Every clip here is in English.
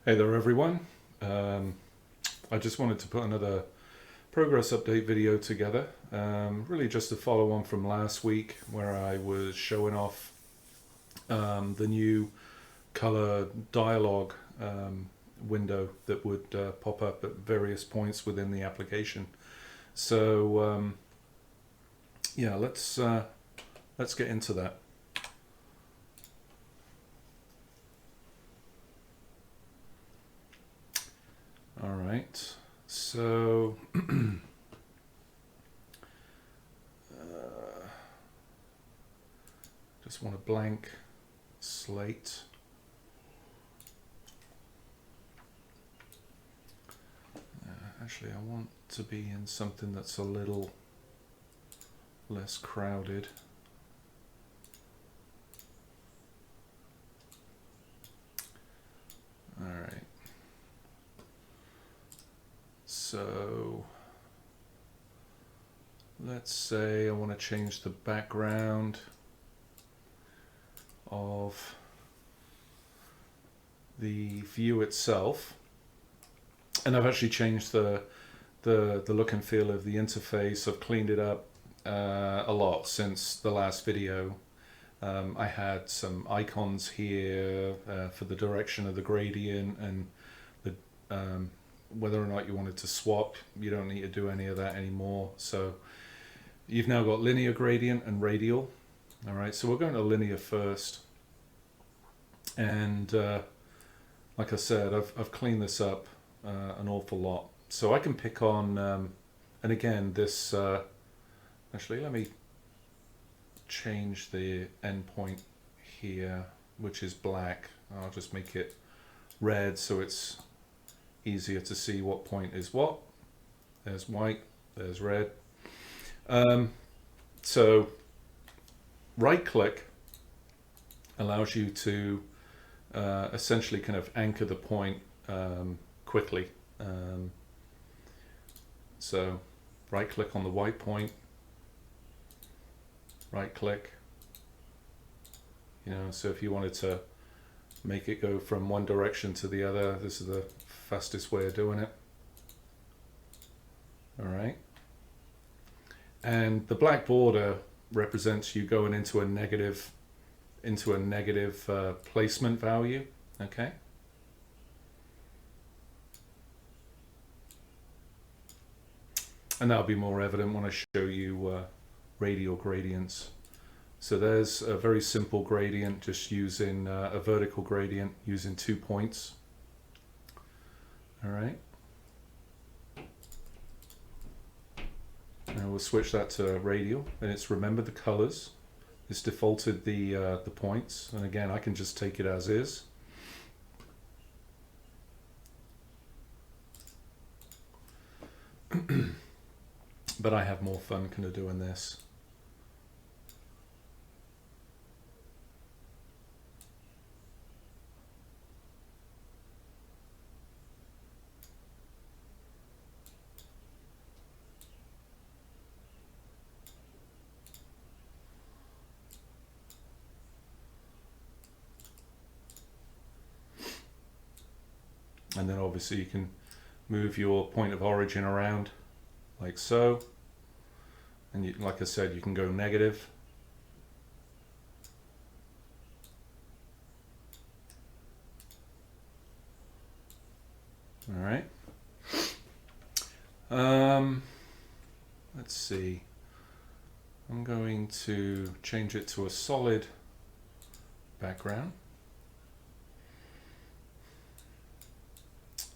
Hey there everyone. I just wanted to put another progress update video together, really just to follow on from last week where I was showing off the new color dialog window that would pop up at various points within the application. So yeah, let's get into that. All right, so just want a blank slate. Actually, I want to be in something that's a little less crowded. All right. So let's say I want to change the background of the view itself, and I've actually changed the look and feel of the interface. I've cleaned it up a lot since the last video. I had some icons here for the direction of the gradient and the whether or not you wanted to swap. You don't need to do any of that anymore. So you've now got linear gradient and radial. All right, so we're going to linear first. And like I said, I've cleaned this up an awful lot. So I can pick on, and again, this, actually, let me change the endpoint here, which is black. I'll just make it red so it's easier to see what point is what. There's white, there's red. So right click allows you to essentially kind of anchor the point quickly. So right click on the white point, right click, so if you wanted to make it go from one direction to the other, this is the fastest way of doing it. All right. And the black border represents you going into a negative placement value. Okay. And that'll be more evident when I show you radial gradients. So there's a very simple gradient, just using a vertical gradient using 2 points. All right. And we'll switch that to radial, and it's remembered the colors. It's defaulted the points, and again, I can just take it as is. But I have more fun kind of doing this. And then obviously you can move your point of origin around like so. And you, like I said, you can go negative. All right. Let's see. I'm going to change it to a solid background.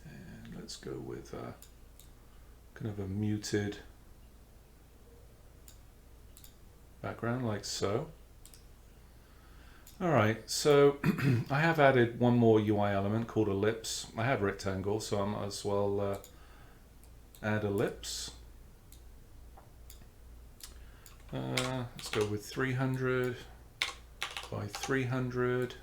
And let's go with kind of a muted background like so. All right, so I have added one more UI element called Ellipse. I had rectangle, so I might as well add Ellipse. Let's go with 300 by 300.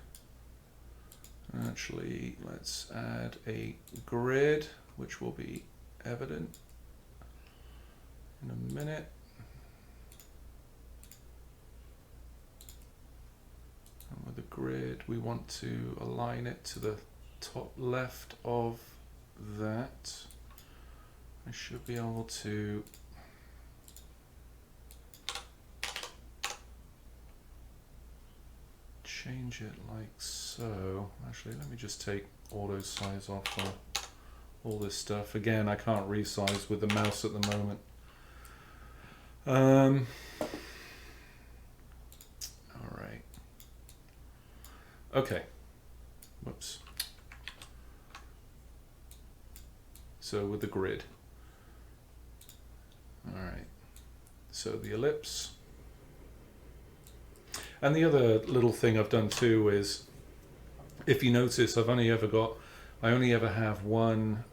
Actually, let's add a grid, which will be evident in a minute. And with the grid, we want to align it to the top left of that, I should be able to change it like so. Actually, let me just take auto size off for all this stuff. Again, I can't resize with the mouse at the moment. All right. Okay. Whoops. So with the grid. All right. So the ellipse. And the other little thing I've done too is, if you notice, I only ever have one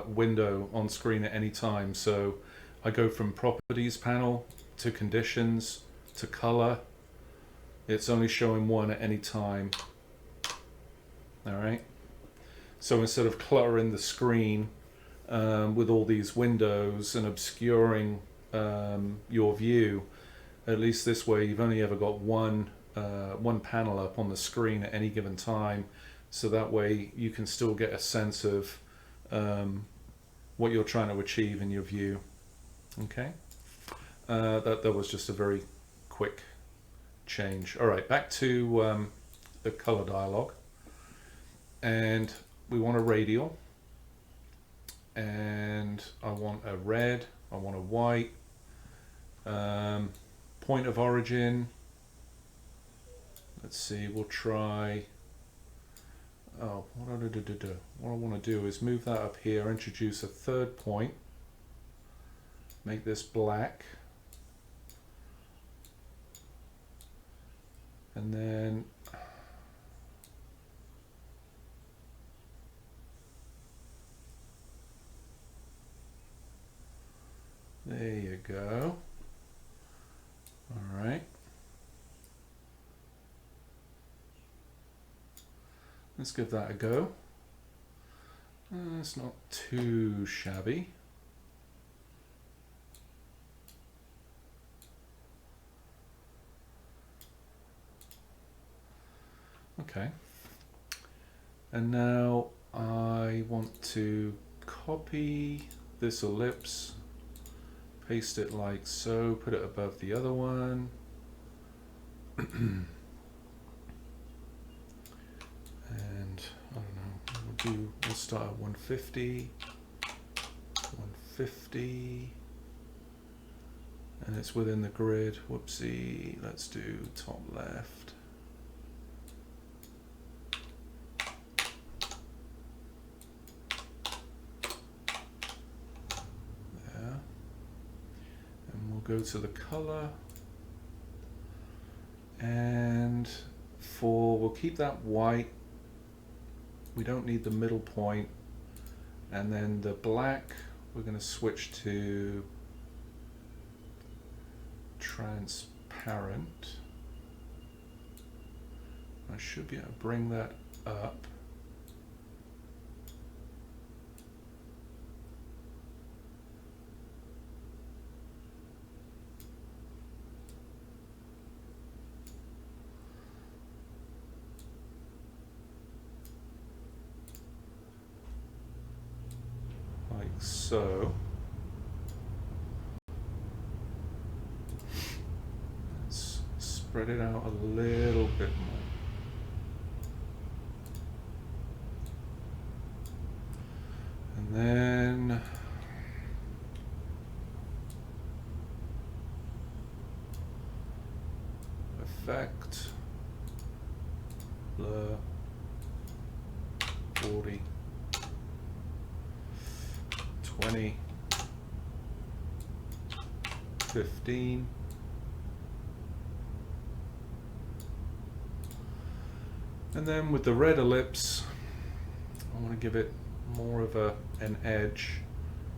window on screen at any time. So I go from properties panel to conditions to color. It's only showing one at any time. All right. So instead of cluttering the screen with all these windows and obscuring your view, at least this way you've only ever got one panel up on the screen at any given time, so that way you can still get a sense of what you're trying to achieve in your view. Okay, that was just a very quick change. All right, back to the color dialog, and we want a radial, and I want a red, I want a white. Point of origin, let's see, we'll try, what I want to do is move that up here, introduce a third point, make this black, and then there you go. All right. Let's give that a go. It's not too shabby. Okay. And now I want to copy this ellipse, paste it like so, put it above the other one. And I don't know, we'll start at 150, 150, and it's within the grid. Whoopsie, let's do top left. There. And we'll go to the color, and we'll keep that white. We don't need the middle point, and then the black we're going to switch to transparent. I should be able to bring that up. Like so. Let's spread it out a little bit more. And then effect, blur, 40. 20, 15, and then with the red ellipse, I want to give it more of an edge,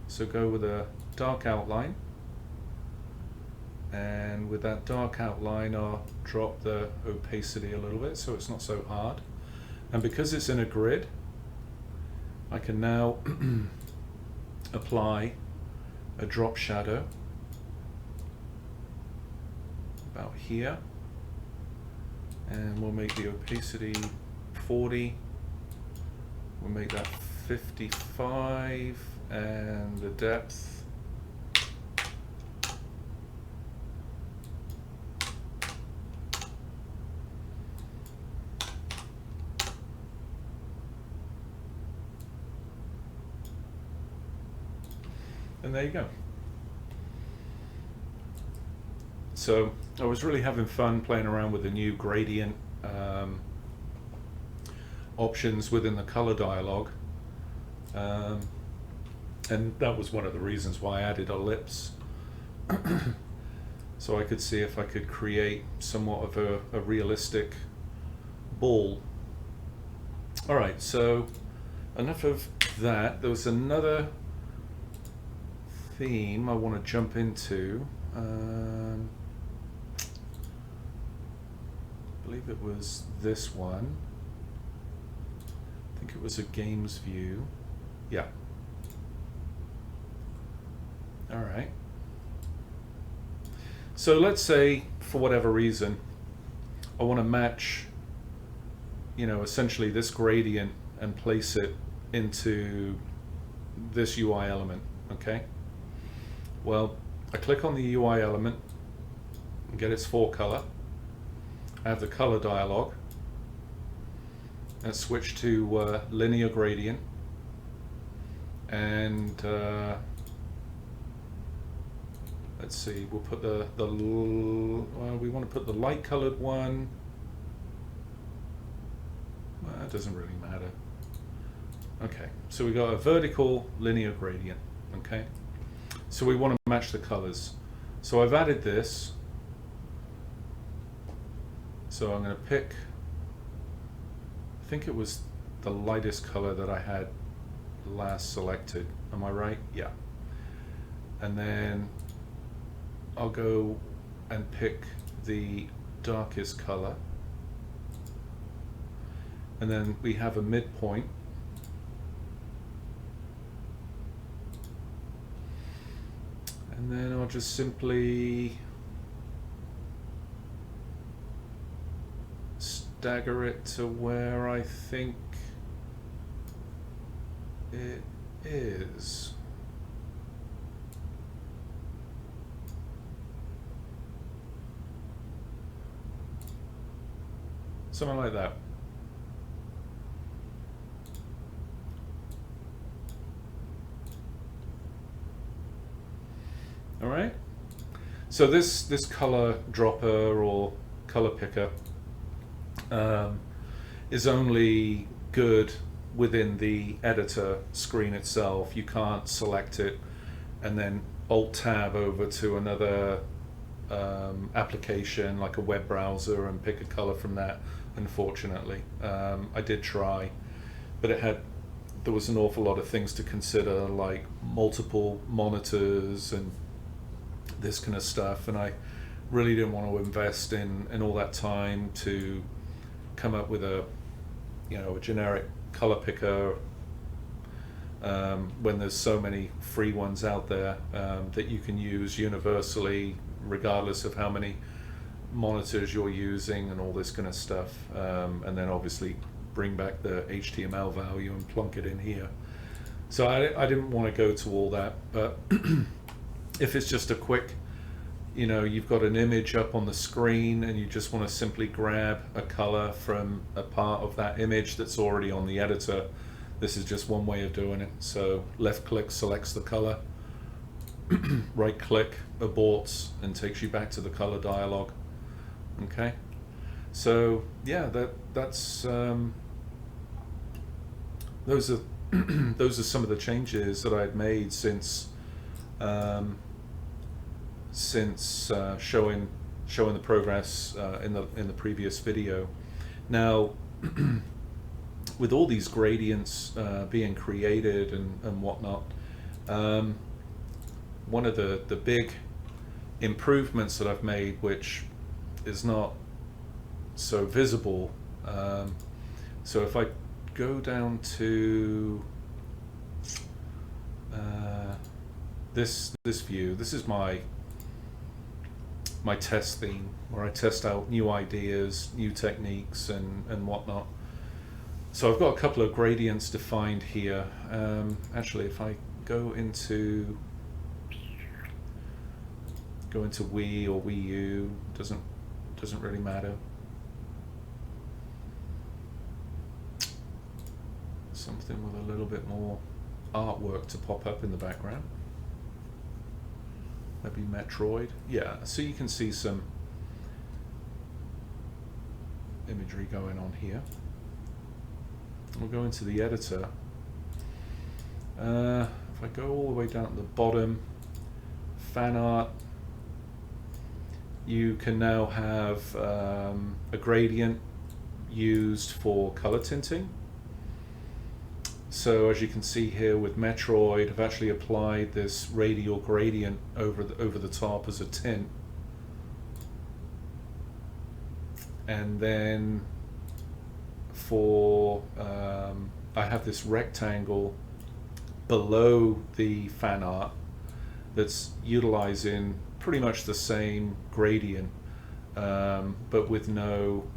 so go with a dark outline, and with that dark outline I'll drop the opacity a little bit so it's not so hard, and because it's in a grid I can now apply a drop shadow about here, and we'll make the opacity 40, we'll make that 55, and the depth, and there you go. So I was really having fun playing around with the new gradient options within the color dialog, and that was one of the reasons why I added Ellipse. So I could see if I could create somewhat of a realistic ball. Alright, so enough of that. There was another theme I want to jump into. I believe it was this one. I think it was a games view. Yeah. All right. So let's say, for whatever reason, I want to match, you know, essentially this gradient and place it into this UI element, okay? Well, I click on the UI element and get its forecolor. I have the color dialog and switch to linear gradient, and let's see, we'll put well, we want to put the light colored one. Well, that doesn't really matter. Okay, so we got a vertical linear gradient, okay? So we want to match the colors. So I've added this. So I'm going to pick, I think it was the lightest color that I had last selected. Am I right? Yeah. And then I'll go and pick the darkest color. And then we have a midpoint. And then I'll just simply stagger it to where I think it is. Something like that. All right. So this color dropper or color picker is only good within the editor screen itself. You can't select it and then Alt-Tab over to another application like a web browser and pick a color from that, unfortunately. I did try, but there was an awful lot of things to consider, like multiple monitors and this kind of stuff, and I really didn't want to invest in all that time to come up with a generic color picker when there's so many free ones out there that you can use universally regardless of how many monitors you're using and all this kind of stuff, and then obviously bring back the HTML value and plunk it in here. So I didn't want to go to all that, but if it's just a quick, you've got an image up on the screen and you just want to simply grab a color from a part of that image that's already on the editor, this is just one way of doing it. So left click selects the color, right click aborts and takes you back to the color dialog. Okay, so yeah, that's those are those are some of the changes that I've made since showing the progress in the previous video. Now, with all these gradients being created and whatnot, one of the big improvements that I've made, which is not so visible, so if I go down to this view, this is my test theme where I test out new ideas, new techniques and whatnot. So I've got a couple of gradients defined here. Actually, if I go into Wii or Wii U, doesn't really matter. Something with a little bit more artwork to pop up in the background. Maybe Metroid. Yeah, so you can see some imagery going on here. We'll go into the editor. If I go all the way down to the bottom, fan art, you can now have a gradient used for color tinting. So as you can see here with Metroid, I've actually applied this radial gradient over the top as a tint. And then for I have this rectangle below the fan art that's utilizing pretty much the same gradient, but with no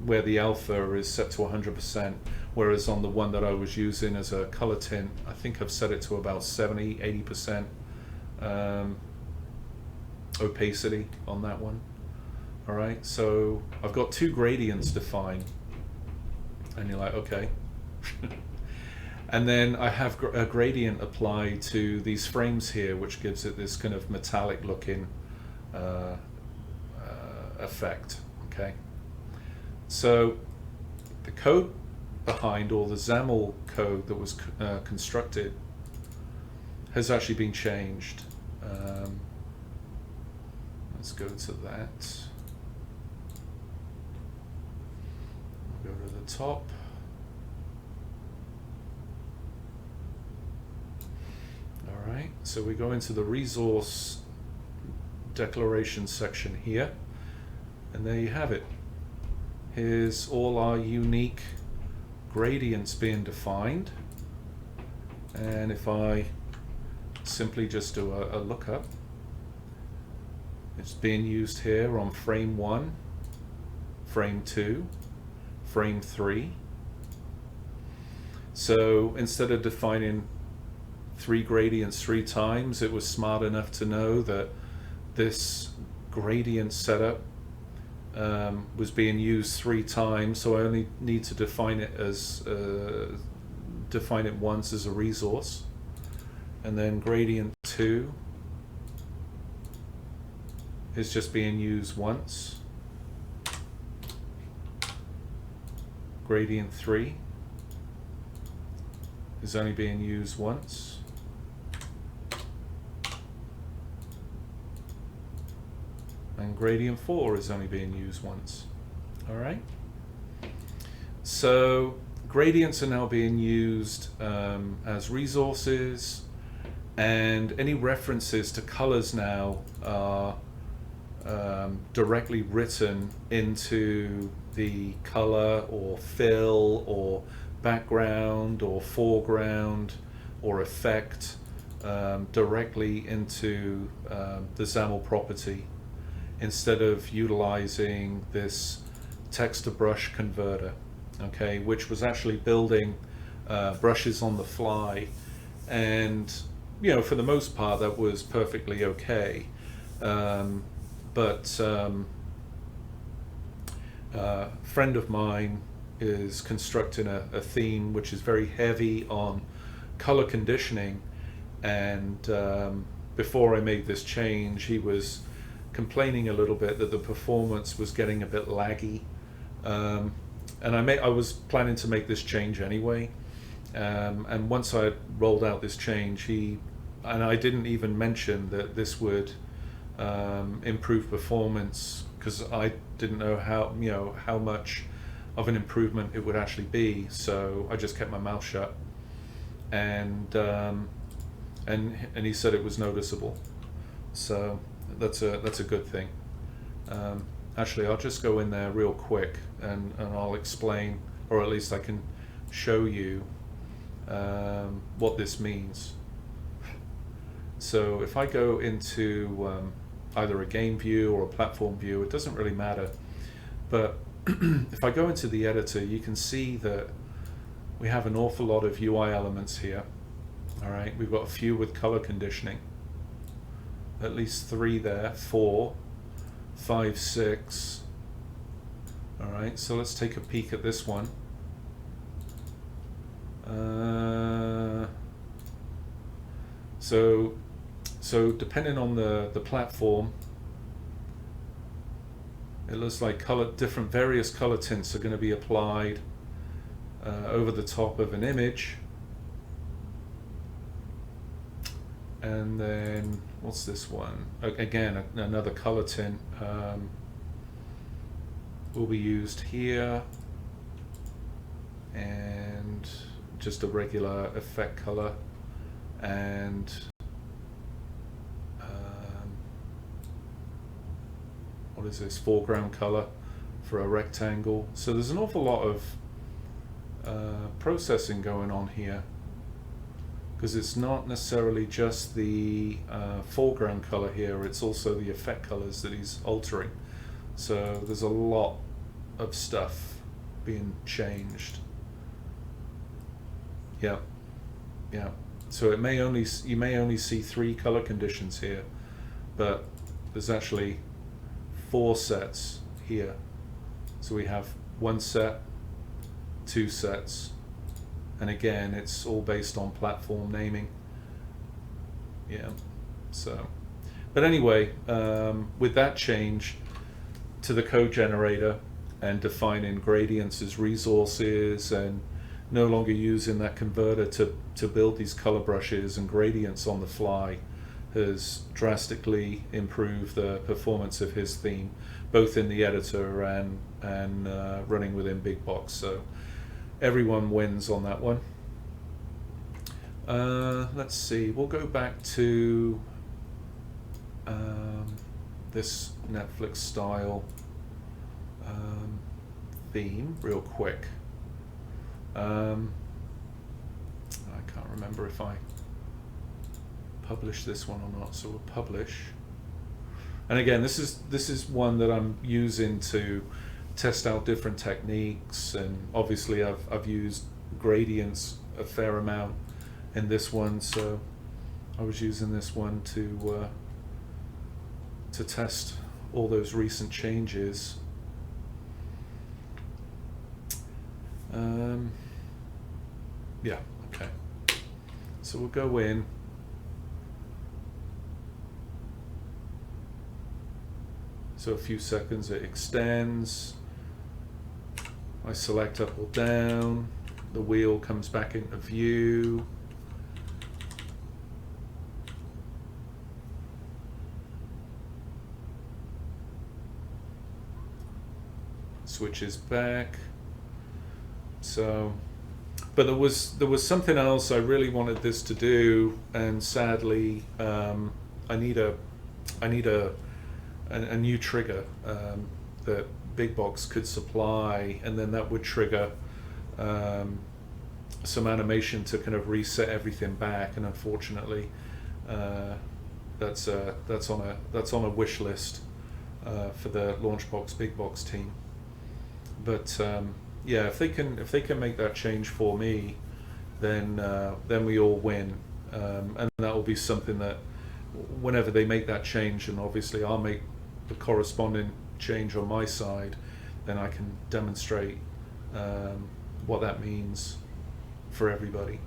where the alpha is set to 100%, whereas on the one that I was using as a color tint, I think I've set it to about 70–80% opacity on that one. All right, so I've got two gradients defined, and you're like, okay. And then I have a gradient applied to these frames here, which gives it this kind of metallic looking effect. Okay, so the code behind, or the XAML code that was constructed, has actually been changed. Let's go to that. Go to the top. All right, so we go into the resource declaration section here, and there you have it. Here's all our unique gradients being defined, and if I simply just do a lookup, it's being used here on frame 1, frame 2, frame 3. So instead of defining 3 gradients 3 times, it was smart enough to know that this gradient setup was being used 3 times, so I only need to define it once as a resource, and then gradient 2 is just being used once. Gradient 3 is only being used once. And gradient 4 is only being used once. All right. So gradients are now being used as resources, and any references to colors now are directly written into the color or fill or background or foreground or effect directly into the XAML property, instead of utilizing this text-to-brush converter, okay, which was actually building brushes on the fly, and you know, for the most part that was perfectly okay, but a friend of mine is constructing a theme which is very heavy on color conditioning, and before I made this change, he was complaining a little bit that the performance was getting a bit laggy, and I was planning to make this change anyway, and once I rolled out this change, and I didn't even mention that this would improve performance, because I didn't know how much of an improvement it would actually be, so I just kept my mouth shut, and he said it was noticeable, so that's a good thing. Actually, I'll just go in there real quick and I'll explain, or at least I can show you what this means. So if I go into either a game view or a platform view, it doesn't really matter, but if I go into the editor, you can see that we have an awful lot of UI elements here. All right, we've got a few with color conditioning, at least 3 there, 4, 5, 6. All right, so let's take a peek at this one. So depending on the platform, it looks like various color tints are going to be applied over the top of an image. And then what's this one? Again, another color tint will be used here, and just a regular effect color, and what is this, foreground color for a rectangle. So there's an awful lot of processing going on here, because it's not necessarily just the foreground color here, it's also the effect colors that he's altering. So there's a lot of stuff being changed. Yeah. So you may only see 3 color conditions here, but there's actually 4 sets here. So we have 1 set, 2 sets, and again, it's all based on platform naming. Yeah. So, but anyway, with that change to the code generator and defining gradients as resources, and no longer using that converter to build these color brushes and gradients on the fly, has drastically improved the performance of his theme, both in the editor and running within BigBox. So everyone wins on that one. Let's see, we'll go back to this Netflix style theme real quick. I can't remember if I published this one or not, so we'll publish. And again, this is one that I'm using to test out different techniques, and obviously I've used gradients a fair amount in this one, so I was using this one to test all those recent changes. Yeah, okay. So we'll go in. So a few seconds, it extends. I select up or down. The wheel comes back into view. Switches back. So, but there was something else I really wanted this to do, and sadly, I need a new trigger that BigBox could supply, and then that would trigger some animation to kind of reset everything back. And unfortunately, that's on a wish list for the Launchbox BigBox team. But yeah, if they can make that change for me, then we all win, and that will be something that whenever they make that change, and obviously I'll make the corresponding change on my side, then I can demonstrate what that means for everybody.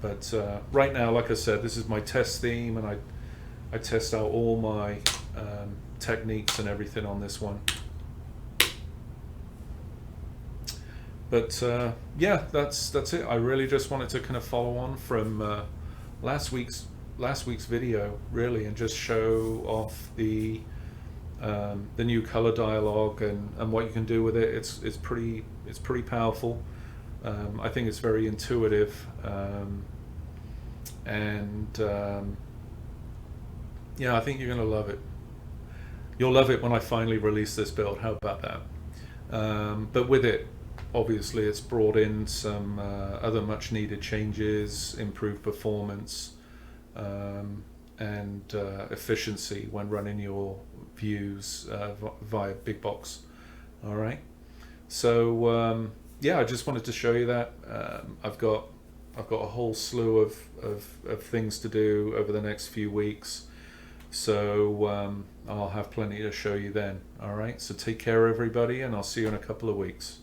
But right now, like I said, this is my test theme, and I test out all my techniques and everything on this one. But yeah, that's it. I really just wanted to kind of follow on from last week's video, really, and just show off the new color dialog and what you can do with it. It's pretty powerful. I think it's very intuitive, and yeah, I think you're gonna love it. You'll love it when I finally release this build. How about that? But with it, obviously, it's brought in some other much needed changes, improved performance, and efficiency when running your views via BigBox. All right. So yeah, I just wanted to show you that. I've got a whole slew of things to do over the next few weeks. So I'll have plenty to show you then. All right. So take care, everybody, and I'll see you in a couple of weeks.